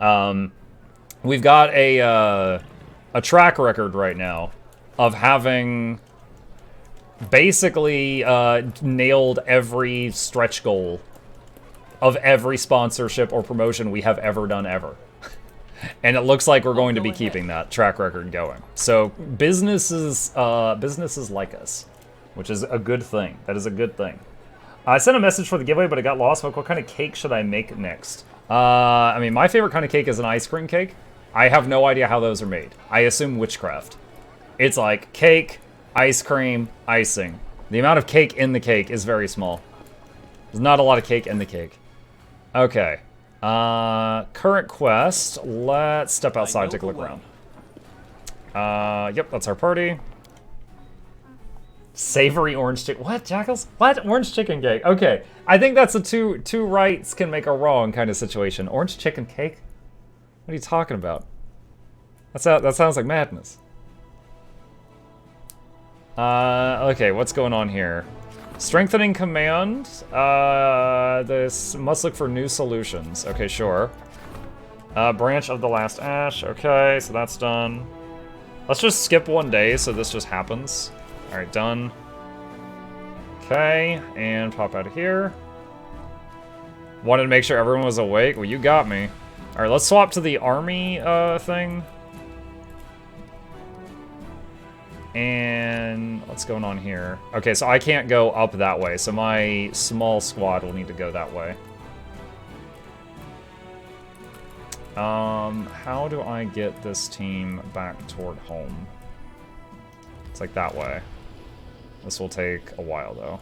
We've got a track record right now of having basically nailed every stretch goal of every sponsorship or promotion we have ever done ever. And it looks like we're going to be keeping that track record going. So businesses like us, which is a good thing. That is a good thing. I sent a message for the giveaway, but it got lost. What kind of cake should I make next? I mean, my favorite kind of cake is an ice cream cake. I have no idea how those are made. I assume witchcraft. It's like cake, ice cream, icing. The amount of cake in the cake is very small. There's not a lot of cake in the cake. Okay. Current quest. Let's step outside, take a look around. Yep, that's our party. Savory orange chicken. What, Jackals? What? Orange chicken cake. Okay. I think that's a two rights can make a wrong kind of situation. Orange chicken cake? What are you talking about? That sounds like madness. Okay, what's going on here? Strengthening command. This must look for new solutions. Okay, sure. Branch of the last ash. Okay, so that's done. Let's just skip one day so this just happens. Alright, done. Okay, and pop out of here. Wanted to make sure everyone was awake. Well, you got me. Alright, let's swap to the army thing. And what's going on here? Okay, so I can't go up that way, so my small squad will need to go that way. How do I get this team back toward home? It's like that way. This will take a while, though.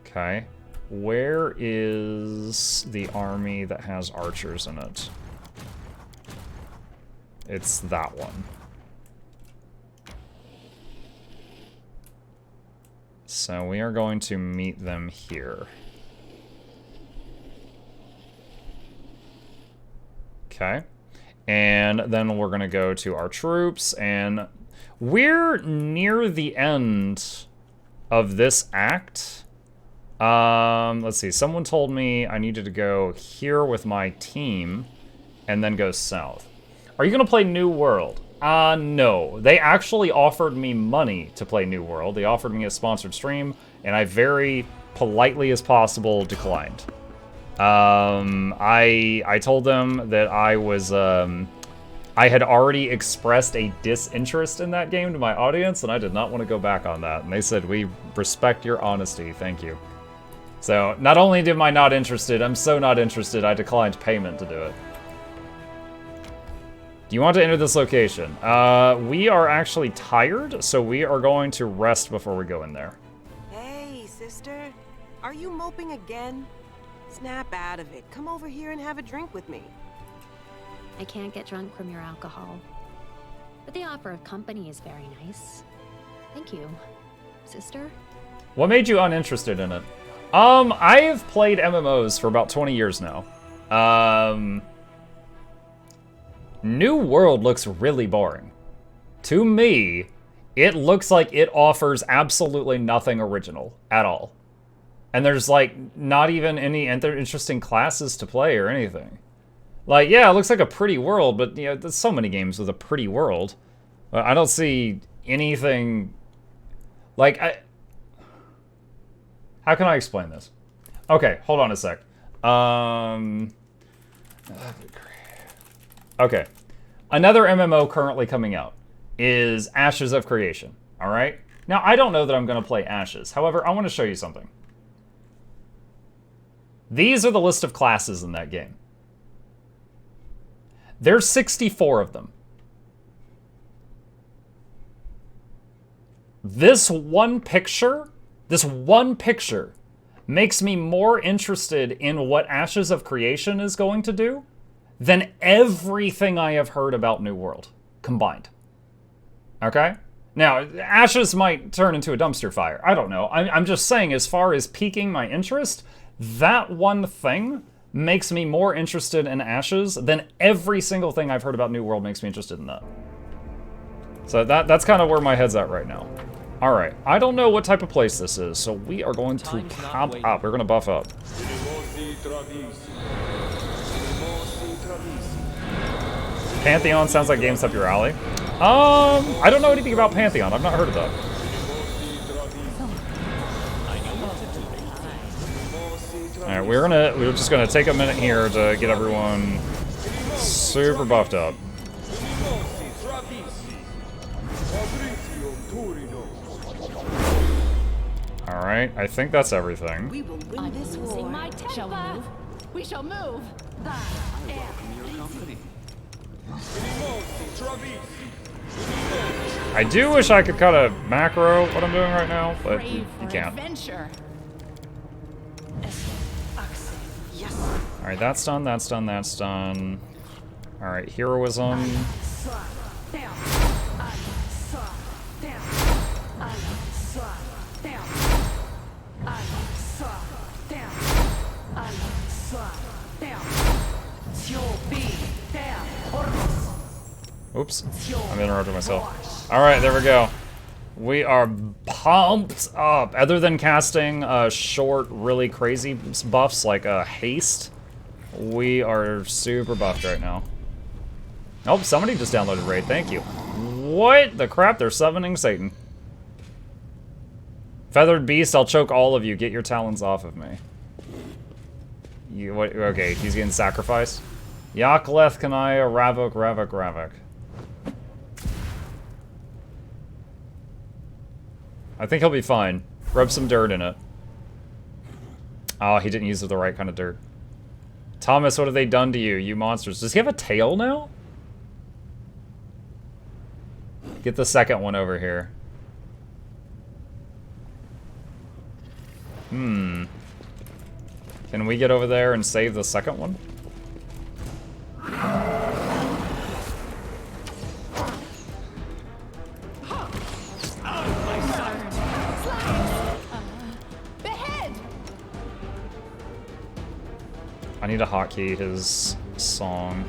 Okay. Where is the army that has archers in it? It's that one. So we are going to meet them here. Okay. And then we're going to go to our troops, and we're near the end of this act. Let's see. Someone told me I needed to go here with my team and then go south. Are you going to play New World? No. They actually offered me money to play New World. They offered me a sponsored stream, and I very politely as possible declined. I told them that I was, I had already expressed a disinterest in that game to my audience, and I did not want to go back on that. And they said, we respect your honesty, thank you. So, not only am I not interested, I'm so not interested, I declined payment to do it. Do you want to enter this location? We are actually tired, so we are going to rest before we go in there. Hey, sister. Are you moping again? Snap out of it. Come over here and have a drink with me. I can't get drunk from your alcohol. But the offer of company is very nice. Thank you, sister. What made you uninterested in it? I've played MMOs for about 20 years now. New World looks really boring. To me, it looks like it offers absolutely nothing original at all. And there's, like, not even any interesting classes to play or anything. Like, yeah, it looks like a pretty world, but, you know, there's so many games with a pretty world. I don't see anything... Like, how can I explain this? Okay, hold on a sec. Okay. Another MMO currently coming out is Ashes of Creation, alright? Now, I don't know that I'm going to play Ashes. However, I want to show you something. These are the list of classes in that game. There's 64 of them. This one picture makes me more interested in what Ashes of Creation is going to do than everything I have heard about New World combined. Okay? Now, Ashes might turn into a dumpster fire. I don't know. I'm just saying, as far as piquing my interest, that one thing makes me more interested in Ashes than every single thing I've heard about New World makes me interested in that. So that's kind of where my head's at right now. Alright, I don't know what type of place this is, so we are going to pop up. We're going to buff up. Pantheon sounds like games up your alley. I don't know anything about Pantheon. I've not heard of that. Alright, we're just gonna take a minute here to get everyone super buffed up. Alright, I think that's everything. We will win this war. Shall we move? We shall move. I do wish I could kind of macro what I'm doing right now, but Brave you for can't. adventure. Alright, that's done, that's done, that's done. Alright, heroism. Oops, I'm interrupting myself. Alright, there we go. We are pumped up. Other than casting short, really crazy buffs like haste, we are super buffed right now. Oh, somebody just downloaded Raid, thank you. What the crap? They're summoning Satan. Feathered Beast, I'll choke all of you. Get your talons off of me. You, what, okay, he's getting sacrificed. Yakleth, Kanaya, Ravok, Ravok, Ravok. I think he'll be fine. Rub some dirt in it. Oh, he didn't use the right kind of dirt. Thomas, what have they done to you, you monsters? Does he have a tail now? Get the second one over here. Can we get over there and save the second one? I need to hotkey his song.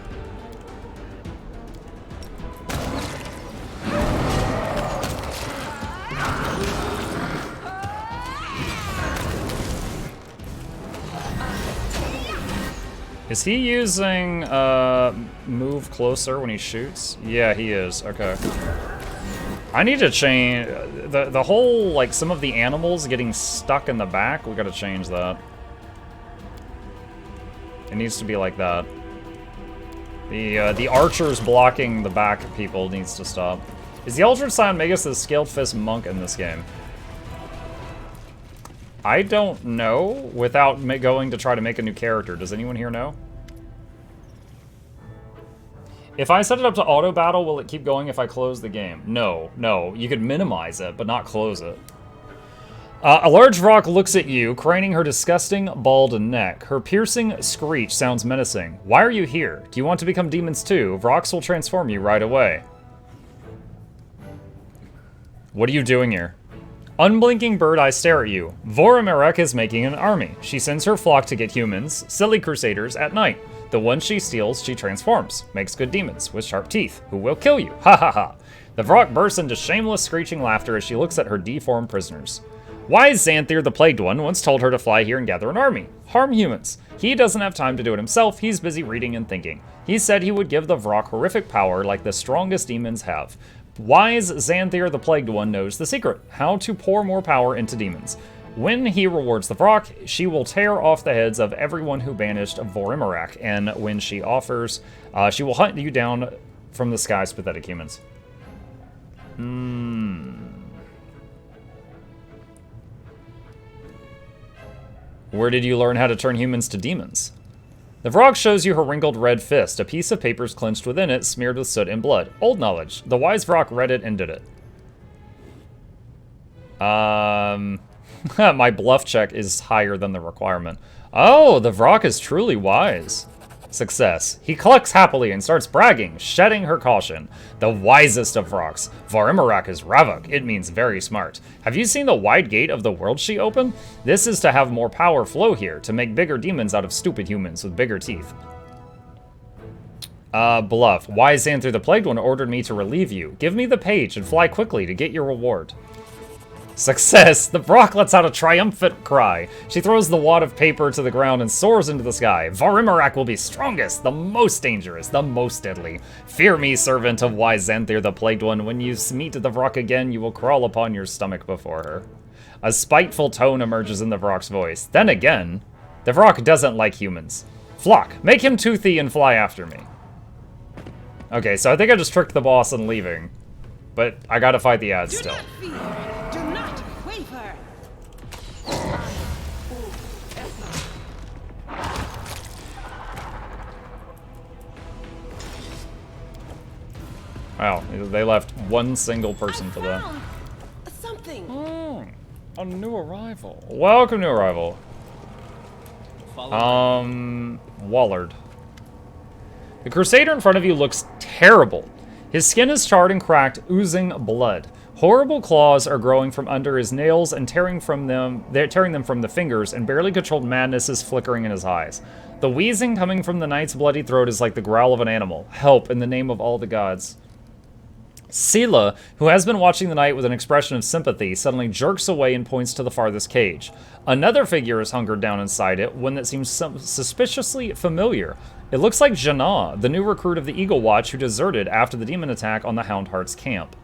Is he using move closer when he shoots? Yeah, he is. Okay. I need to change the whole, like, some of the animals getting stuck in the back. We gotta change that. It needs to be like that. The archers blocking the back people needs to stop. Is the Eldritch Scion Magus the Scaled Fist Monk in this game? I don't know without going to try to make a new character. Does anyone here know? If I set it up to auto battle, will it keep going if I close the game? No, no. You could minimize it, but not close it. A large rock looks at you, craning her disgusting, bald neck. Her piercing screech sounds menacing. Why are you here? Do you want to become demons too? Rocks will transform you right away. What are you doing here? Unblinking bird eyes stare at you. Vorimerek is making an army. She sends her flock to get humans, silly crusaders, at night. The ones she steals, she transforms. Makes good demons with sharp teeth, who will kill you. Ha ha ha. The Vrock bursts into shameless screeching laughter as she looks at her deformed prisoners. Wise Xanthir, the Plagued One, once told her to fly here and gather an army. Harm humans. He doesn't have time to do it himself, he's busy reading and thinking. He said he would give the Vrock horrific power like the strongest demons have. Wise Xanthir, the Plagued One, knows the secret, how to pour more power into demons. When he rewards the Vrock, she will tear off the heads of everyone who banished Vorimerek, and when she offers, she will hunt you down from the skies, pathetic humans. Where did you learn how to turn humans to demons? The Vrock shows you her wrinkled red fist, a piece of papers clenched within it, smeared with soot and blood. Old knowledge. The wise Vrock read it and did it. My bluff check is higher than the requirement. Oh, the Vrock is truly wise. Success. He clucks happily and starts bragging, shedding her caution. The wisest of Vrocks. Vorimerek is Ravok. It means very smart. Have you seen the wide gate of the world she opened? This is to have more power flow here, to make bigger demons out of stupid humans with bigger teeth. Bluff. Wise Xanthir the Plagued One ordered me to relieve you. Give me the page and fly quickly to get your reward. Success! The Vrock lets out a triumphant cry. She throws the wad of paper to the ground and soars into the sky. Varimarak will be strongest, the most dangerous, the most deadly. Fear me, servant of wise Xanthir, the Plagued One. When you meet the Vrock again, you will crawl upon your stomach before her. A spiteful tone emerges in the Vrock's voice. Then again, the Vrock doesn't like humans. Flock, make him toothy and fly after me. Okay, so I think I just tricked the boss in leaving. But I gotta fight the ads still. Do not fear. Do not waver. Wow, they left one single person for that. Something. A new arrival. Welcome, new arrival. Wallard. The Crusader in front of you looks terrible. His skin is charred and cracked, oozing blood. Horrible claws are growing from under his nails and tearing them from the fingers, and barely controlled madness is flickering in his eyes. The wheezing coming from the knight's bloody throat is like the growl of an animal. Help in the name of all the gods. Sela, who has been watching the knight with an expression of sympathy, suddenly jerks away and points to the farthest cage. Another figure is hunkered down inside it, one that seems suspiciously familiar. It looks like Janah, the new recruit of the Eagle Watch who deserted after the demon attack on the Houndheart's camp.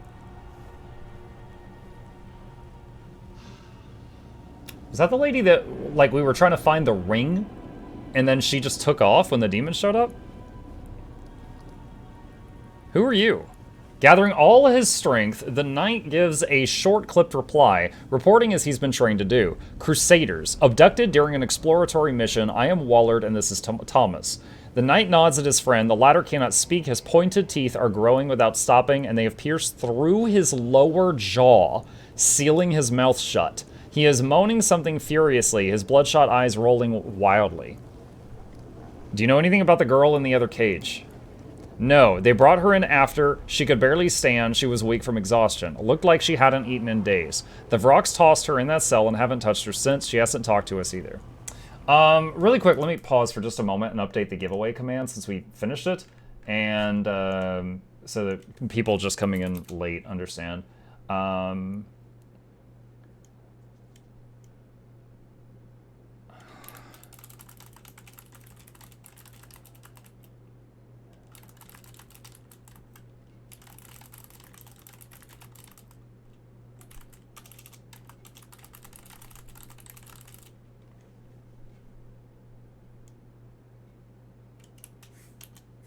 Was that the lady that, like, we were trying to find the ring, and then she just took off when the demon showed up? Who are you? Gathering all his strength, the knight gives a short-clipped reply, reporting as he's been trained to do. Crusaders, abducted during an exploratory mission. I am Wallard, and this is Thomas. The knight nods at his friend. The latter cannot speak. His pointed teeth are growing without stopping, and they have pierced through his lower jaw, sealing his mouth shut. He is moaning something furiously, his bloodshot eyes rolling wildly. Do you know anything about the girl in the other cage? No, they brought her in after. She could barely stand. She was weak from exhaustion. It looked like she hadn't eaten in days. The Vrocks tossed her in that cell and haven't touched her since. She hasn't talked to us either. Really quick, let me pause for just a moment and update the giveaway command since we finished it. And so that people just coming in late understand.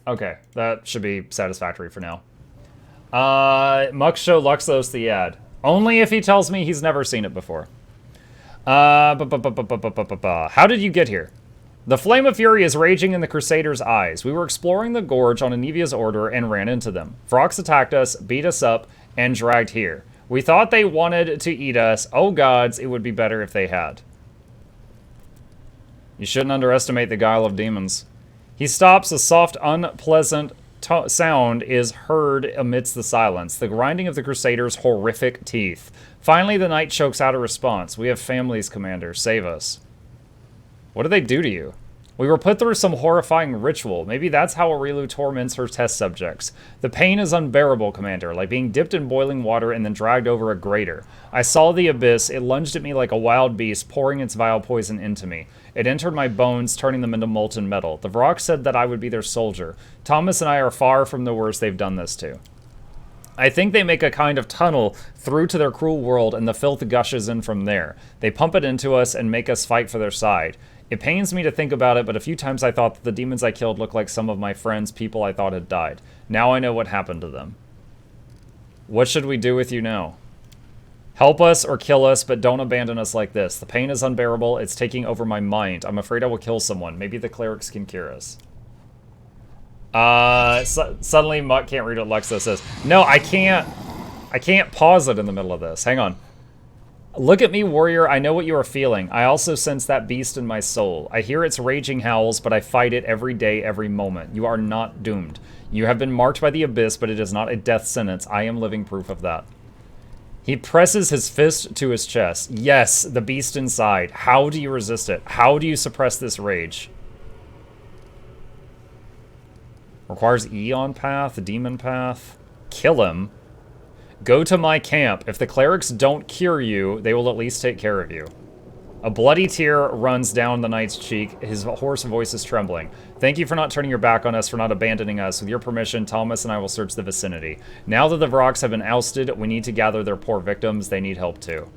Okay, that should be satisfactory for now. Muck show Luxos the ad. Only if he tells me he's never seen it before. How did you get here? The flame of fury is raging in the Crusaders' eyes. We were exploring the gorge on Anevia's order and ran into them. Vrocks attacked us, beat us up, and dragged here. We thought they wanted to eat us. Oh gods, it would be better if they had. You shouldn't underestimate the guile of demons. He stops, a soft, unpleasant sound is heard amidst the silence, the grinding of the Crusaders' horrific teeth. Finally, the knight chokes out a response. We have families, Commander. Save us. What did they do to you? We were put through some horrifying ritual. Maybe that's how Aurilu torments her test subjects. The pain is unbearable, Commander, like being dipped in boiling water and then dragged over a grater. I saw the abyss. It lunged at me like a wild beast, pouring its vile poison into me. It entered my bones, turning them into molten metal. The Vrock said that I would be their soldier. Thomas and I are far from the worst they've done this to. I think they make a kind of tunnel through to their cruel world, and the filth gushes in from there. They pump it into us and make us fight for their side. It pains me to think about it, but a few times I thought that the demons I killed looked like some of my friends, people I thought had died. Now I know what happened to them. What should we do with you now? Help us or kill us, but don't abandon us like this. The pain is unbearable. It's taking over my mind. I'm afraid I will kill someone. Maybe the clerics can cure us. Suddenly Mutt can't read what Luxo says. No, I can't pause it in the middle of this. Hang on. Look at me, warrior. I know what you are feeling. I also sense that beast in my soul. I hear its raging howls, but I fight it every day, every moment. You are not doomed. You have been marked by the abyss, but it is not a death sentence. I am living proof of that. He presses his fist to his chest. Yes, the beast inside. How do you resist it? How do you suppress this rage? Requires Eon path, demon path. Kill him. Go to my camp. If the clerics don't cure you, they will at least take care of you. A bloody tear runs down the knight's cheek. His hoarse voice is trembling. Thank you for not turning your back on us, for not abandoning us. With your permission, Thomas and I will search the vicinity. Now that the Vroks have been ousted, we need to gather their poor victims. They need help too.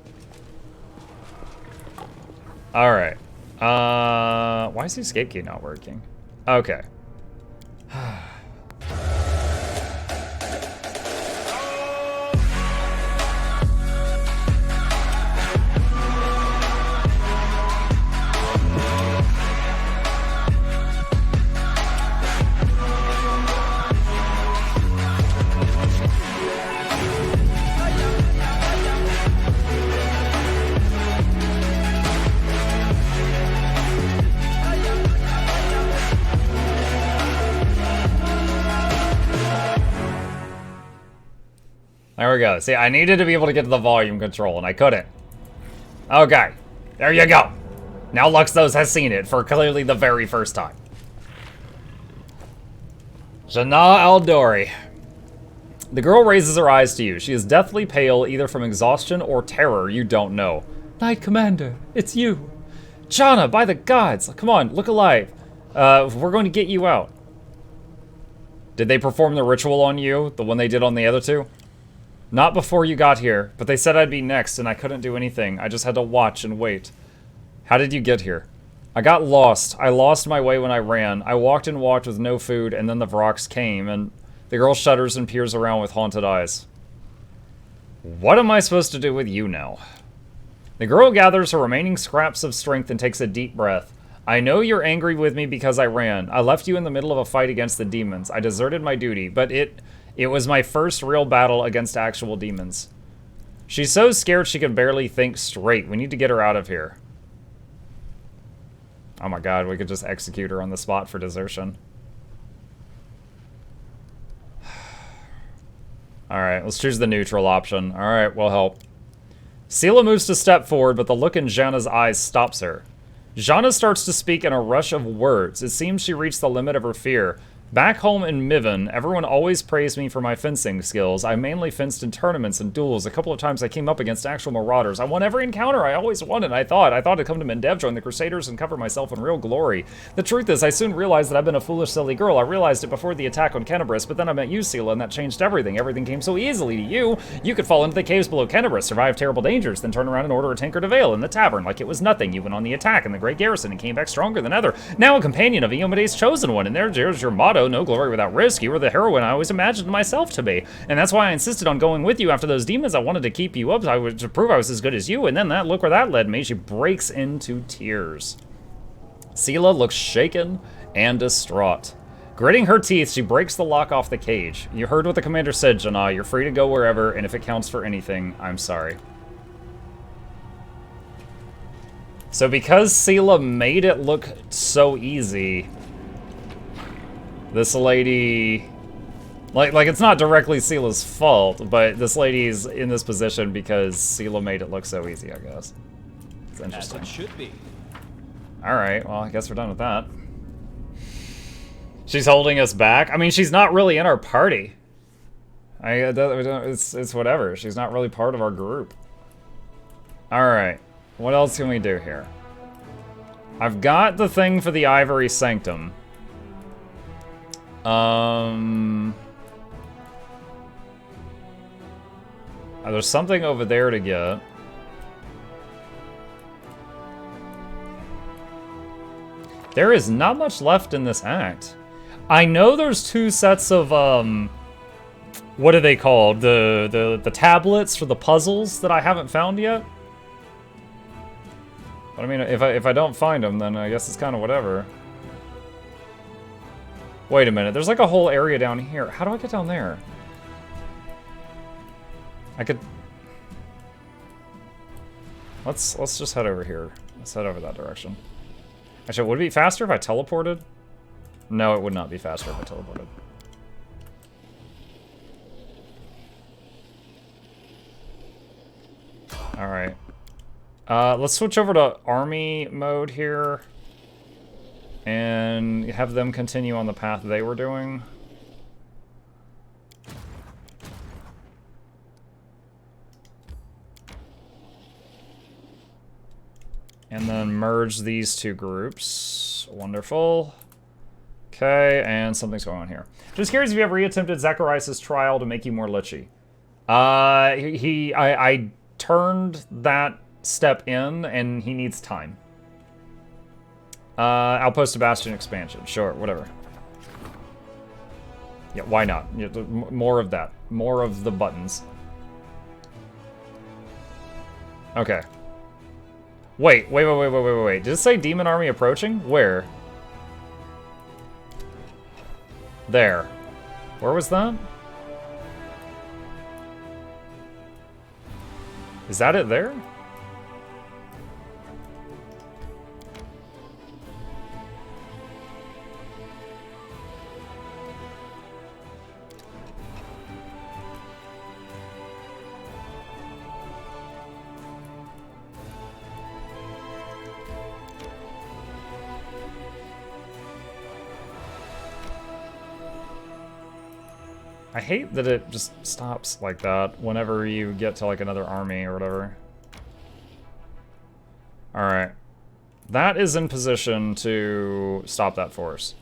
Alright. Why is the escape key not working? Okay. There we go. See, I needed to be able to get to the volume control, and I couldn't. Okay. There you go. Now Luxthos has seen it for clearly the very first time. Jannah Aldori. The girl raises her eyes to you. She is deathly pale, either from exhaustion or terror. You don't know. Knight Commander, it's you. Jannah, by the gods. Come on, look alive. We're going to get you out. Did they perform the ritual on you? The one they did on the other two? Not before you got here, but they said I'd be next and I couldn't do anything. I just had to watch and wait. How did you get here? I got lost. I lost my way when I ran. I walked and walked with no food, and then the Vroks came, and the girl shudders and peers around with haunted eyes. What am I supposed to do with you now? The girl gathers her remaining scraps of strength and takes a deep breath. I know you're angry with me because I ran. I left you in the middle of a fight against the demons. I deserted my duty, but it was my first real battle against actual demons. She's so scared she can barely think straight. We need to get her out of here. Oh my god, we could just execute her on the spot for desertion. Alright, let's choose the neutral option. Alright, we'll help. Sela moves to step forward, but the look in Jana's eyes stops her. Jana starts to speak in a rush of words. It seems she reached the limit of her fear. Back home in Mivan, everyone always praised me for my fencing skills. I mainly fenced in tournaments and duels. A couple of times I came up against actual marauders. I won every encounter. I always won, and I thought I'd come to Mendev, join the Crusaders, and cover myself in real glory. The truth is, I soon realized that I've been a foolish, silly girl. I realized it before the attack on Kenabris, but then I met you, Sela, and that changed everything. Everything came so easily to you. You could fall into the caves below Kenabris, survive terrible dangers, then turn around and order a tankard of ale in the tavern like it was nothing. You went on the attack in the great garrison and came back stronger than ever. Now a companion of Iomede's chosen one, and there's your motto, no glory without risk. You were the heroine I always imagined myself to be. And that's why I insisted on going with you after those demons. I wanted to keep you up to prove I was as good as you. And then look where that led me. She breaks into tears. Sela looks shaken and distraught. Gritting her teeth, she breaks the lock off the cage. You heard what the commander said, Jannah. You're free to go wherever, and if it counts for anything, I'm sorry. So because Sela made it look so easy, this lady, like it's not directly Sela's fault, but this lady's in this position because Sela made it look so easy, I guess. It's interesting. As it should be. Alright, well, I guess we're done with that. She's holding us back? I mean, she's not really in our party. It's whatever. She's not really part of our group. Alright, what else can we do here? I've got the thing for the Ivory Sanctum. There's something over there to get. There is not much left in this act. I know there's 2 sets of, what are they called? The tablets for the puzzles that I haven't found yet. But I mean, if I don't find them, then I guess it's kind of whatever. Wait a minute, there's like a whole area down here. How do I get down there? I could... Let's just head over here. Let's head over that direction. Actually, would it be faster if I teleported? No, it would not be faster if I teleported. Alright. Let's switch over to army mode here. And have them continue on the path they were doing. And then merge these two groups. Wonderful. Okay, and something's going on here. Just curious if you ever reattempted Zacharias' trial to make you more lichy. I turned that step in, and he needs time. Outpost to Bastion expansion. Sure, whatever. Yeah, why not? Yeah, more of that. More of the buttons. Okay. Wait. Did it say demon army approaching? Where? There. Where was that? Is that it there? I hate that it just stops like that whenever you get to like another army or whatever. Alright. That is in position to stop that force.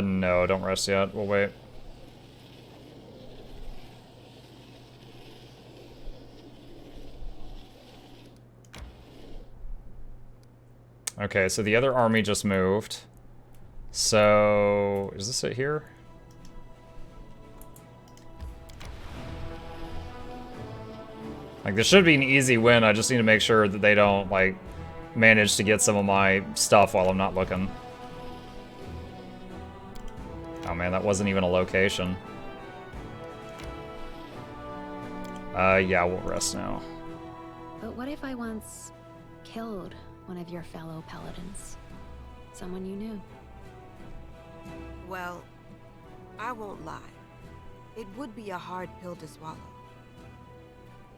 No, don't rest yet. We'll wait. Okay, so the other army just moved. So, is this it here? Like, this should be an easy win. I just need to make sure that they don't, like, manage to get some of my stuff while I'm not looking. Oh man, that wasn't even a location. Yeah, we'll rest now. But what if I once killed one of your fellow paladins? Someone you knew? Well, I won't lie. It would be a hard pill to swallow.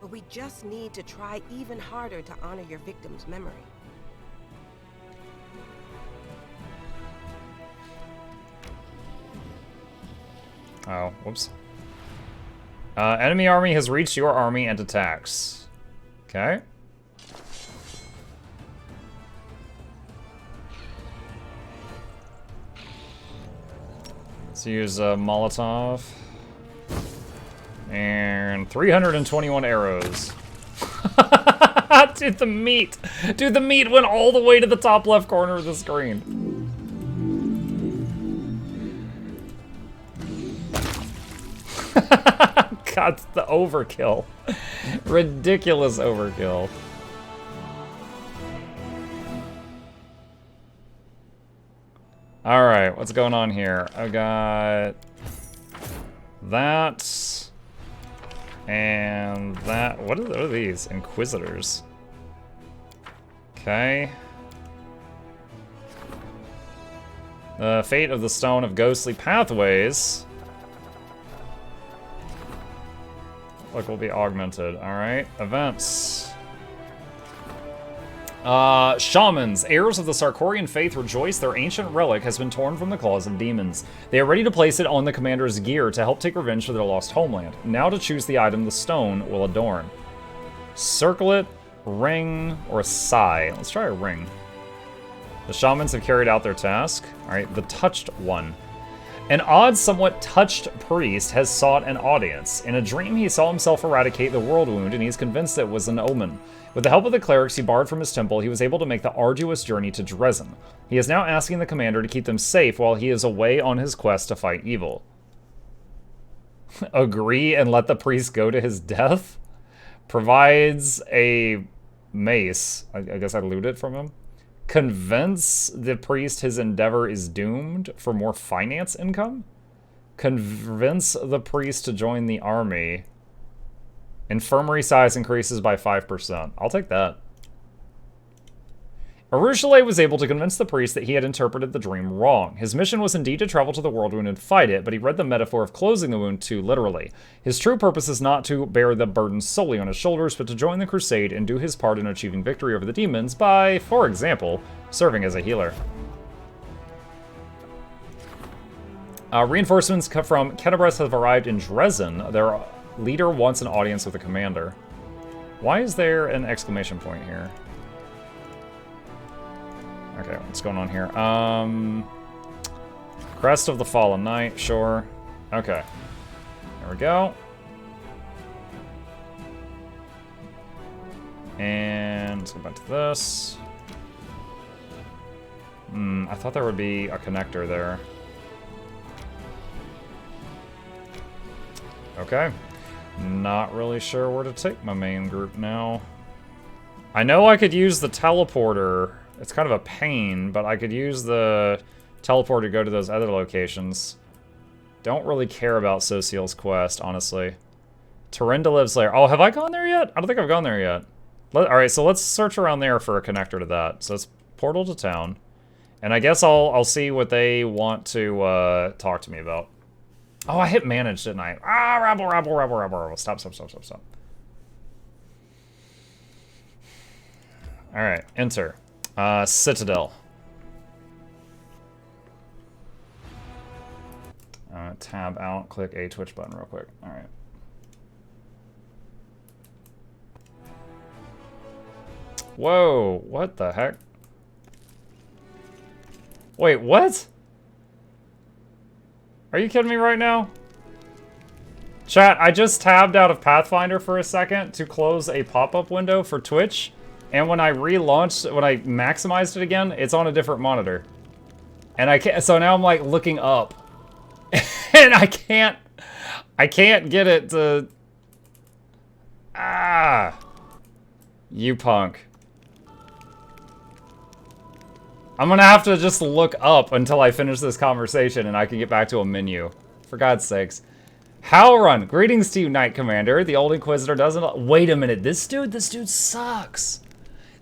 But we just need to try even harder to honor your victim's memory. Oh, whoops. Enemy army has reached your army and attacks. Okay. Let's use a Molotov. And 321 arrows. Dude, the meat. Dude, the meat went all the way to the top left corner of the screen. God, the overkill. Ridiculous overkill. Alright, what's going on here? I got that and that. What are these? Inquisitors. Okay. The fate of the Stone of Ghostly Pathways. Look, will be augmented. Alright. Events. Shamans, heirs of the Sarkorian faith, rejoice their ancient relic has been torn from the claws of demons. They are ready to place it on the commander's gear to help take revenge for their lost homeland. Now to choose the item the stone will adorn. Circlet, ring, or sigh. Let's try a ring. The shamans have carried out their task. Alright, the touched one. An odd, somewhat touched priest has sought an audience. In a dream, he saw himself eradicate the world wound, and he is convinced it was an omen. With the help of the clerics he borrowed from his temple, he was able to make the arduous journey to Dresden. He is now asking the commander to keep them safe while he is away on his quest to fight evil. Agree and let the priest go to his death? Provides a mace. I guess I loot it from him. Convince the priest his endeavor is doomed for more finance income? Convince the priest to join the army. Infirmary size increases by 5%. I'll take that. Arushale was able to convince the priest that he had interpreted the dream wrong. His mission was indeed to travel to the world wound and fight it, but he read the metaphor of closing the wound too literally. His true purpose is not to bear the burden solely on his shoulders, but to join the crusade and do his part in achieving victory over the demons by, for example, serving as a healer. Reinforcements from Kenabres have arrived in Dresden. Their leader wants an audience with the commander. Why is there an exclamation point here? Okay, what's going on here? Crest of the Fallen Knight, sure. Okay. There we go. And let's go back to this. I thought there would be a connector there. Okay. Not really sure where to take my main group now. I know I could use the teleporter. It's kind of a pain, but I could use the teleporter to go to those other locations. Don't really care about Social's quest, honestly. Terindaliv's Lair. Oh, have I gone there yet? I don't think I've gone there yet. Alright, so let's search around there for a connector to that. So it's portal to town. And I guess I'll see what they want to talk to me about. Oh, I hit manage, didn't I? Ah, rabble. Stop. Alright, enter. Citadel. Tab out, click a Twitch button real quick. Alright. Whoa, what the heck? Wait, what? Are you kidding me right now? Chat, I just tabbed out of Pathfinder for a second to close a pop-up window for Twitch. And when I relaunched, when I maximized it again, it's on a different monitor. And I can't, so now I'm like looking up. And I can't get it to... Ah. You punk. I'm gonna have to just look up until I finish this conversation and I can get back to a menu. For God's sakes. Howrun, greetings to you, Knight Commander. The Old Inquisitor doesn't... Wait a minute, this dude sucks.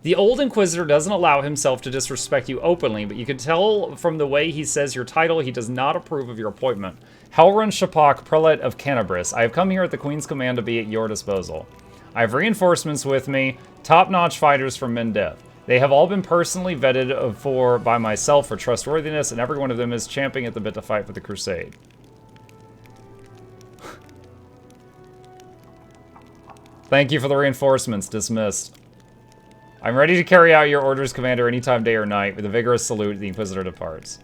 The Old Inquisitor doesn't allow himself to disrespect you openly, but you can tell from the way he says your title, he does not approve of your appointment. Howrun Shapak, Prelate of Kenabres. I have come here at the Queen's command to be at your disposal. I have reinforcements with me, top-notch fighters from Mendev. They have all been personally vetted by myself for trustworthiness, and every one of them is champing at the bit to fight for the Crusade. Thank you for the reinforcements. Dismissed. I'm ready to carry out your orders, Commander, anytime, day or night. With a vigorous salute, the Inquisitor departs.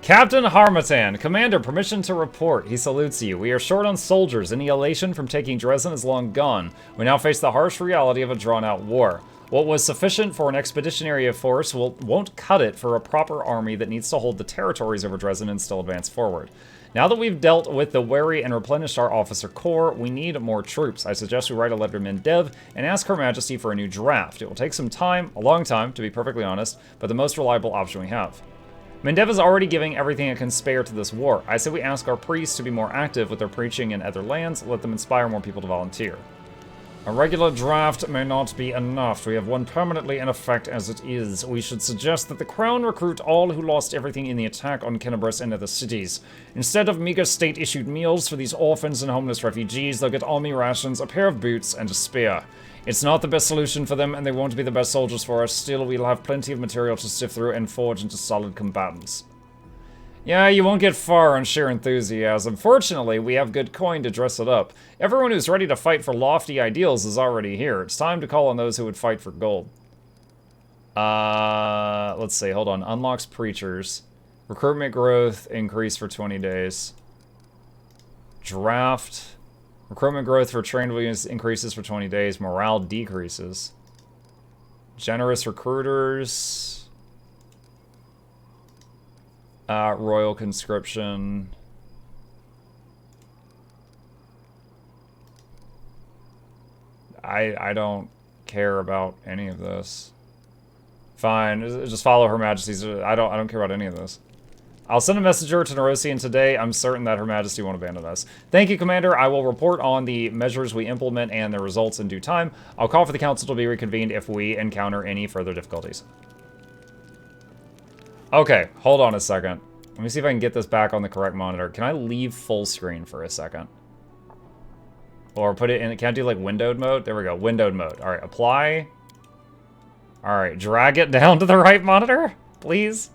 Captain Harmatan, Commander, permission to report. He salutes you. We are short on soldiers. Any elation from taking Dresden is long gone. We now face the harsh reality of a drawn-out war. What was sufficient for an expeditionary force won't cut it for a proper army that needs to hold the territories over Dresden and still advance forward. Now that we've dealt with the wary and replenished our officer corps, we need more troops. I suggest we write a letter to Mendev and ask Her Majesty for a new draft. It will take some time, a long time, to be perfectly honest, but the most reliable option we have. Mendev is already giving everything it can spare to this war. I say we ask our priests to be more active with their preaching in other lands, let them inspire more people to volunteer. A regular draft may not be enough. We have one permanently in effect as it is. We should suggest that the Crown recruit all who lost everything in the attack on Kenabres and other cities. Instead of meager state-issued meals for these orphans and homeless refugees, they'll get army rations, a pair of boots, and a spear. It's not the best solution for them, and they won't be the best soldiers for us. Still, we'll have plenty of material to sift through and forge into solid combatants. Yeah, you won't get far on sheer enthusiasm. Fortunately, we have good coin to dress it up. Everyone who's ready to fight for lofty ideals is already here. It's time to call on those who would fight for gold. Let's see, hold on. Unlocks preachers. Recruitment growth increase for 20 days. Draft. Recruitment growth for trained units increases for 20 days. Morale decreases. Generous recruiters. Royal conscription. I don't care about any of this. Fine, just follow Her Majesty's. I don't care about any of this. I'll send a messenger to Nerosian today. I'm certain that Her Majesty won't abandon us. Thank you, Commander. I will report on the measures we implement and their results in due time. I'll call for the Council to be reconvened if we encounter any further difficulties. Okay, hold on a second. Let me see if I can get this back on the correct monitor. Can I leave full screen for a second? Or put it in, can I do like windowed mode? There we go, windowed mode. All right, apply. All right, drag it down to the right monitor, please.